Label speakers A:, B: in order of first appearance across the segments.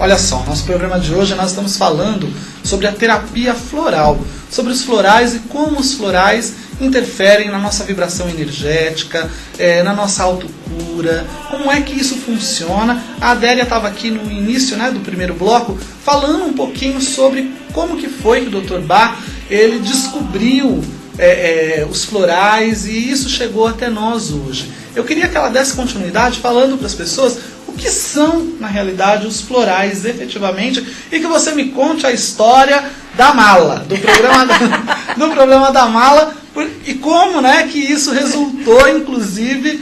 A: Olha só, nosso programa de hoje nós estamos falando sobre a terapia floral, sobre os florais e como os florais interferem na nossa vibração energética, na nossa autocura, como é que isso funciona. A Adélia estava aqui no início, do primeiro bloco, falando um pouquinho sobre como que foi que o Dr. Bach ele descobriu os florais e isso chegou até nós hoje. Eu queria que ela desse continuidade falando para as pessoas o que são, na realidade, os florais efetivamente e que você me conte a história da mala, do problema da mala e como que isso resultou, inclusive,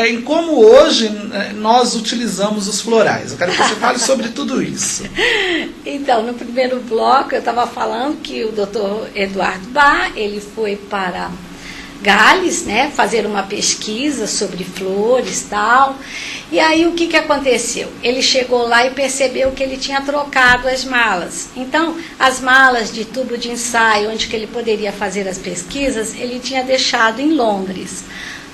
A: em como hoje nós utilizamos os florais. Eu quero que você fale sobre tudo isso.
B: Então, no primeiro bloco eu estava falando que o Dr. Eduardo Bach, ele foi para Gales, fazer uma pesquisa sobre flores e tal. E aí o que aconteceu? Ele chegou lá e percebeu que ele tinha trocado as malas. Então, as malas de tubo de ensaio, onde que ele poderia fazer as pesquisas, ele tinha deixado em Londres.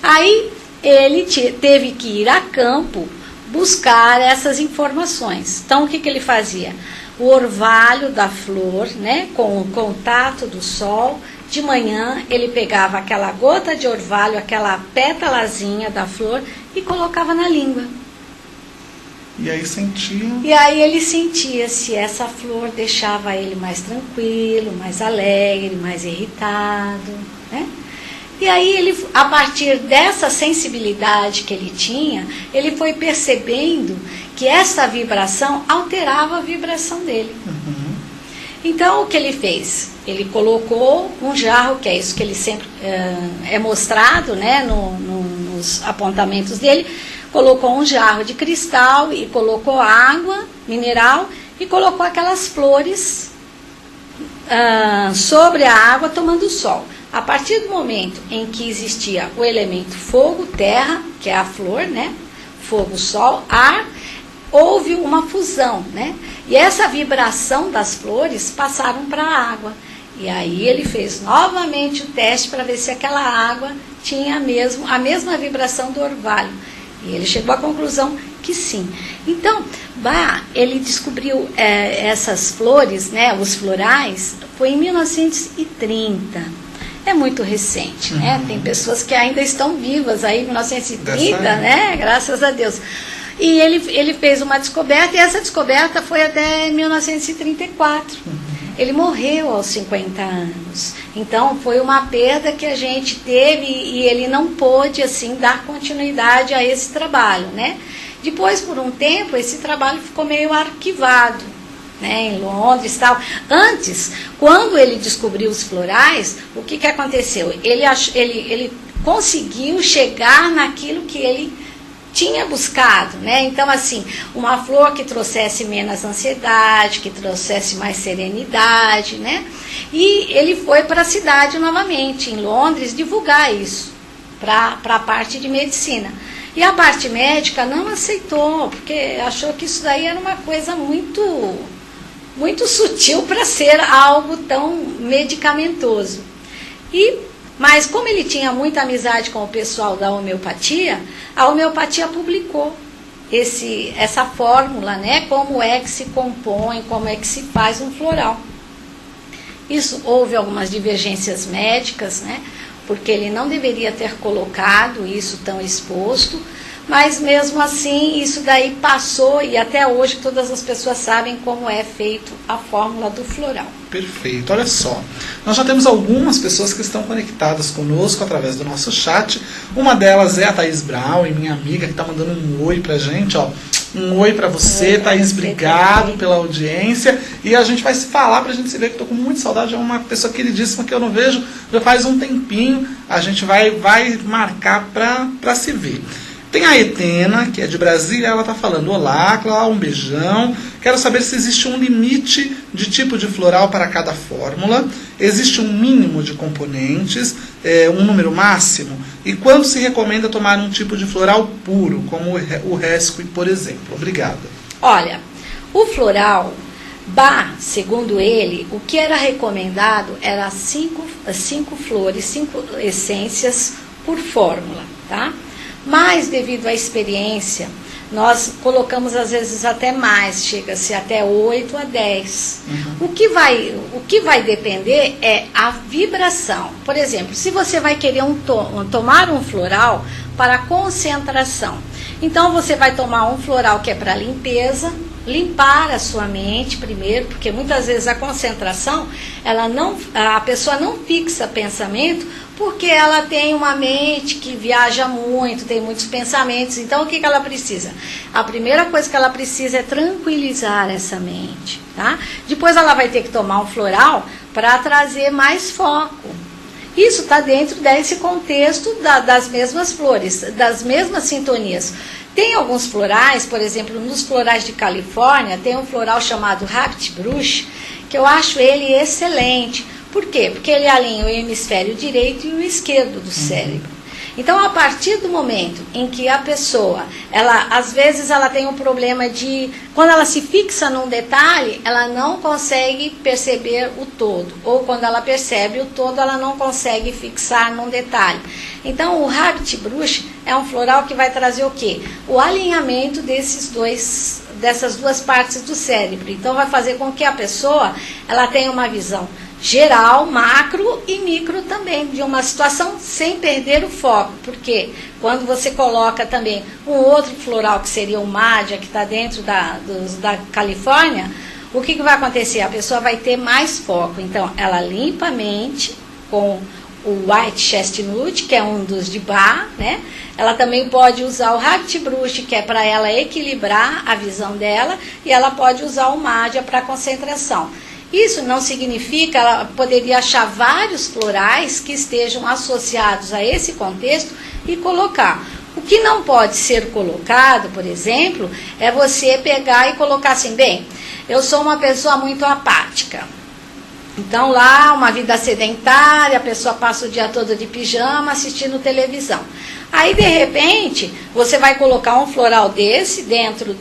B: Aí ele teve que ir a campo buscar essas informações. Então, o que ele fazia? O orvalho da flor, com o contato do sol. De manhã ele pegava aquela gota de orvalho, aquela pétalazinha da flor e colocava na língua.
A: E aí sentia?
B: E aí ele sentia se essa flor deixava ele mais tranquilo, mais alegre, mais irritado, E aí ele, a partir dessa sensibilidade que ele tinha, ele foi percebendo que essa vibração alterava a vibração dele.
A: Uhum.
B: Então, o que ele fez? Ele colocou um jarro, que é isso que ele sempre é mostrado, nos apontamentos dele, colocou um jarro de cristal e colocou água mineral e colocou aquelas flores sobre a água tomando sol. A partir do momento em que existia o elemento fogo, terra, que é a flor, fogo, sol, ar, houve uma fusão, E essa vibração das flores passaram para a água. E aí ele fez novamente o teste para ver se aquela água tinha a mesma vibração do orvalho. E ele chegou à conclusão que sim. Então, ele descobriu essas flores, os florais, foi em 1930. É muito recente, Tem pessoas que ainda estão vivas aí em 1930, Graças a Deus. E ele fez uma descoberta, e essa descoberta foi até 1934. Ele morreu aos 50 anos. Então, foi uma perda que a gente teve e ele não pôde, dar continuidade a esse trabalho, Depois, por um tempo, esse trabalho ficou meio arquivado, em Londres e tal. Antes, quando ele descobriu os florais, o que aconteceu? Ele conseguiu chegar naquilo que ele tinha buscado, Então, uma flor que trouxesse menos ansiedade, que trouxesse mais serenidade, E ele foi para a cidade novamente, em Londres, divulgar isso para a parte de medicina. E a parte médica não aceitou, porque achou que isso daí era uma coisa muito, muito sutil para ser algo tão medicamentoso. Mas como ele tinha muita amizade com o pessoal da homeopatia, a homeopatia publicou essa fórmula, como é que se compõe, como é que se faz um floral. Isso houve algumas divergências médicas, porque ele não deveria ter colocado isso tão exposto, mas mesmo assim isso daí passou e até hoje todas as pessoas sabem como é feito a fórmula do floral.
A: Perfeito, olha só, nós já temos algumas pessoas que estão conectadas conosco através do nosso chat. Uma delas é a Thaís Brown, minha amiga, que está mandando um oi pra gente, um oi pra você, Thaís, obrigado pela audiência, e a gente vai se falar pra gente se ver, que eu tô com muita saudade, é uma pessoa queridíssima que eu não vejo já faz um tempinho, a gente vai marcar pra se ver. Tem a Etena, que é de Brasília, ela está falando: olá, Cláudia, um beijão. Quero saber se existe um limite de tipo de floral para cada fórmula. Existe um mínimo de componentes, um número máximo? E quando se recomenda tomar um tipo de floral puro, como o Rescue, por exemplo? Obrigada.
B: Olha, o floral, segundo ele, o que era recomendado era 5 flores, 5 essências por fórmula, tá? Mas, devido à experiência, nós colocamos às vezes até mais, chega-se até 8 a 10. O que vai depender é a vibração. Por exemplo, se você vai querer tomar um floral para concentração, então você vai tomar um floral que é para limpeza, limpar a sua mente primeiro, porque muitas vezes a concentração, a pessoa não fixa pensamento, porque ela tem uma mente que viaja muito, tem muitos pensamentos. Então o que ela precisa? A primeira coisa que ela precisa é tranquilizar essa mente, tá? Depois ela vai ter que tomar um floral para trazer mais foco. Isso está dentro desse contexto das mesmas flores, das mesmas sintonias. Tem alguns florais, por exemplo, nos florais de Califórnia, tem um floral chamado Rabbit Brush, que eu acho ele excelente. Por quê? Porque ele alinha o hemisfério direito e o esquerdo do cérebro. Então, a partir do momento em que a pessoa, às vezes ela tem um problema de, quando ela se fixa num detalhe, ela não consegue perceber o todo. Ou quando ela percebe o todo, ela não consegue fixar num detalhe. Então, o Rabbit Brush é um floral que vai trazer o quê? O alinhamento dessas duas partes do cérebro. Então, vai fazer com que a pessoa ela tenha uma visão geral, macro e micro também, de uma situação sem perder o foco. Porque quando você coloca também um outro floral, que seria o Mádia, que está dentro da Califórnia, o que vai acontecer? A pessoa vai ter mais foco. Então, ela limpa a mente com o White Chestnut, que é um dos de Bach, né? Ela também pode usar o Rabbit Brush, que é para ela equilibrar a visão dela, e ela pode usar o Mádia para concentração. Isso não significa, ela poderia achar vários florais que estejam associados a esse contexto e colocar. O que não pode ser colocado, por exemplo, é você pegar e colocar assim, bem, eu sou uma pessoa muito apática. Então lá, uma vida sedentária, a pessoa passa o dia todo de pijama assistindo televisão. Aí, de repente, você vai colocar um floral desse dentro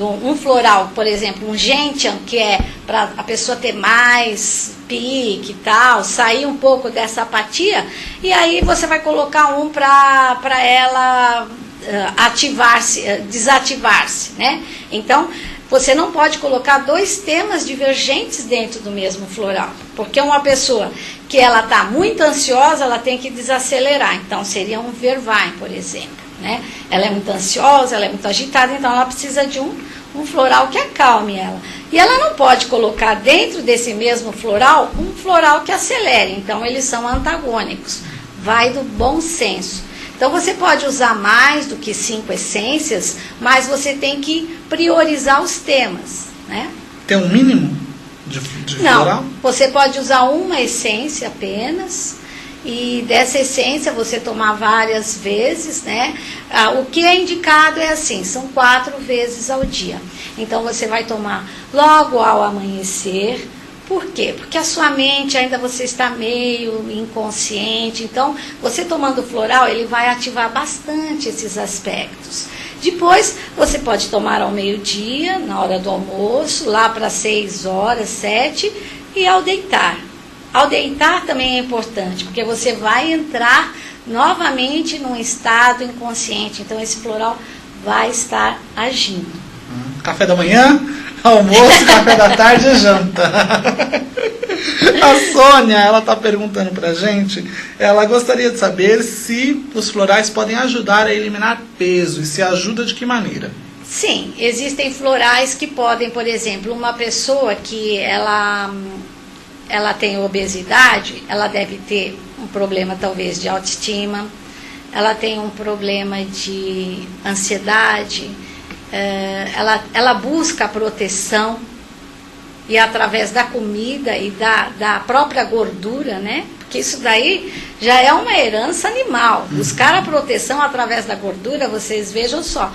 B: um floral, por exemplo, um gentian, que é para a pessoa ter mais pique e tal, sair um pouco dessa apatia, e aí você vai colocar um para ela ativar-se, desativar-se, né? Então, você não pode colocar dois temas divergentes dentro do mesmo floral, porque uma pessoa que ela está muito ansiosa, ela tem que desacelerar. Então, seria um Vervain, por exemplo, né? Ela é muito ansiosa, ela é muito agitada, então ela precisa de um floral que acalme ela. E ela não pode colocar dentro desse mesmo floral um floral que acelere. Então, eles são antagônicos. Vai do bom senso. Então, você pode usar mais do que 5 essências, mas você tem que priorizar os temas, né?
A: Tem um mínimo de floral?
B: Não, você pode usar uma essência apenas, e dessa essência você tomar várias vezes, né? O que é indicado é assim, são 4 vezes ao dia. Então, você vai tomar logo ao amanhecer. Por quê? Porque a sua mente ainda você está meio inconsciente. Então, você tomando floral, ele vai ativar bastante esses aspectos. Depois, você pode tomar ao meio-dia, na hora do almoço, lá para 6 horas, 7, e ao deitar. Ao deitar também é importante, porque você vai entrar novamente num estado inconsciente. Então, esse floral vai estar agindo.
A: Café da manhã, almoço, café da tarde e janta. A Sônia, ela está perguntando para a gente, ela gostaria de saber se os florais podem ajudar a eliminar peso, e se ajuda de que maneira?
B: Sim, existem florais que podem, por exemplo, uma pessoa que ela tem obesidade, ela deve ter um problema talvez de autoestima, ela tem um problema de ansiedade, ela busca a proteção, e através da comida e da própria gordura, né? Porque isso daí já é uma herança animal. Buscar a proteção através da gordura, vocês vejam só,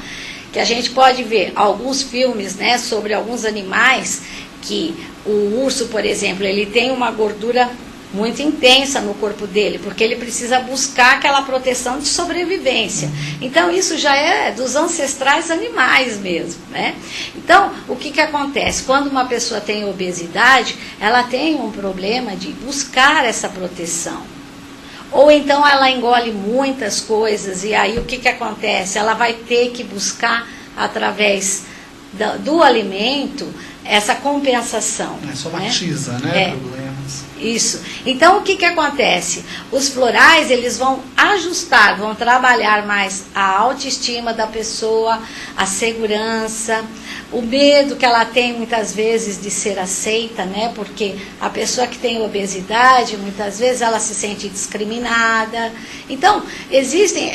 B: que a gente pode ver alguns filmes, né, sobre alguns animais, que o urso, por exemplo, ele tem uma gordura muito intensa no corpo dele, porque ele precisa buscar aquela proteção de sobrevivência. Então, isso já é dos ancestrais animais mesmo, né? Então, o que acontece? Quando uma pessoa tem obesidade, ela tem um problema de buscar essa proteção. Ou então ela engole muitas coisas, e aí o que acontece? Ela vai ter que buscar através do alimento, essa compensação.
A: Somatiza, né? Problemas.
B: Isso. Então, o que acontece? Os florais, eles vão ajustar, vão trabalhar mais a autoestima da pessoa, a segurança, o medo que ela tem muitas vezes de ser aceita, né? Porque a pessoa que tem obesidade, muitas vezes ela se sente discriminada. Então, existem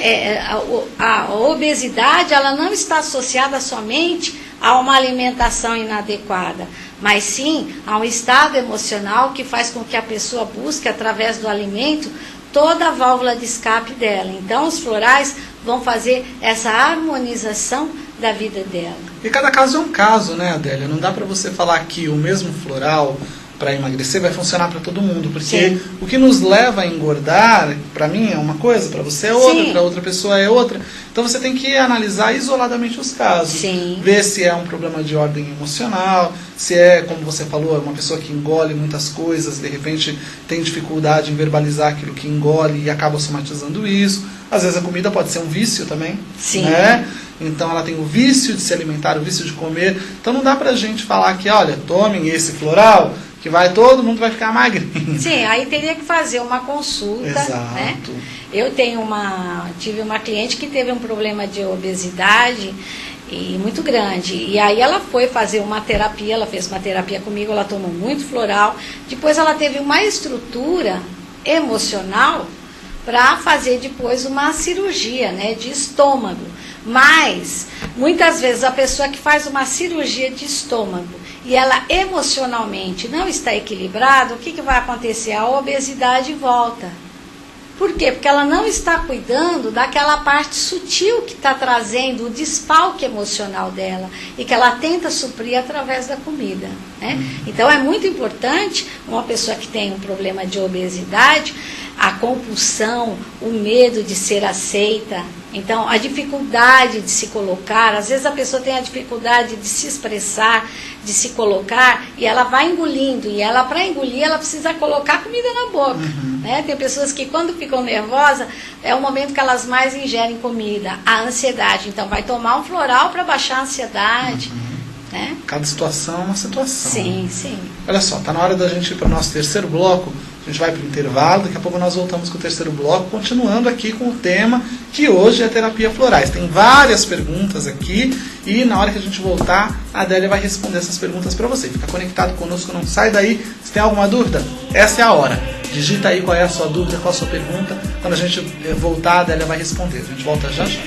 B: a obesidade, ela não está associada somente a uma alimentação inadequada, mas sim a um estado emocional que faz com que a pessoa busque, através do alimento, toda a válvula de escape dela. Então, os florais vão fazer essa harmonização da vida dela.
A: E cada caso é um caso, né, Adélia? Não dá para você falar que o mesmo floral para emagrecer vai funcionar para todo mundo, porque sim, o que nos leva a engordar, para mim é uma coisa, para você é outra, para outra pessoa é outra. Então você tem que analisar isoladamente os casos,
B: sim,
A: ver se é um problema de ordem emocional, se é, como você falou, uma pessoa que engole muitas coisas, de repente tem dificuldade em verbalizar aquilo que engole e acaba somatizando isso. Às vezes a comida pode ser um vício também,
B: sim,
A: né? Então ela tem o vício de se alimentar, o vício de comer. Então não dá pra gente falar que, olha, tomem esse floral, que todo mundo vai ficar magrinho.
B: Sim, aí teria que fazer uma consulta.
A: Exato.
B: Né? Eu tive uma cliente que teve um problema de obesidade e muito grande. E aí ela foi fazer uma terapia, ela fez uma terapia comigo, ela tomou muito floral. Depois ela teve uma estrutura emocional para fazer depois uma cirurgia, né, de estômago. Mas, muitas vezes, a pessoa que faz uma cirurgia de estômago e ela emocionalmente não está equilibrada, o que vai acontecer? A obesidade volta. Por quê? Porque ela não está cuidando daquela parte sutil que está trazendo o desfalque emocional dela e que ela tenta suprir através da comida, né? Então é muito importante uma pessoa que tem um problema de obesidade, a compulsão, o medo de ser aceita, então a dificuldade de se colocar, às vezes a pessoa tem a dificuldade de se expressar, de se colocar, e ela vai engolindo, e ela, para engolir, ela precisa colocar comida na boca, né? Tem pessoas que quando ficam nervosas, é o momento que elas mais ingerem comida, a ansiedade, então vai tomar um floral para baixar a ansiedade, né?
A: Cada situação é uma situação.
B: Sim, sim.
A: Olha só, tá na hora da gente ir para o nosso terceiro bloco. A gente vai para o intervalo, daqui a pouco nós voltamos com o terceiro bloco, continuando aqui com o tema que hoje é terapia florais. Tem várias perguntas aqui e na hora que a gente voltar, a Adélia vai responder essas perguntas para você. Fica conectado conosco, não sai daí. Se tem alguma dúvida, essa é a hora. Digita aí qual é a sua dúvida, qual a sua pergunta. Quando a gente voltar, a Adélia vai responder. A gente volta já já.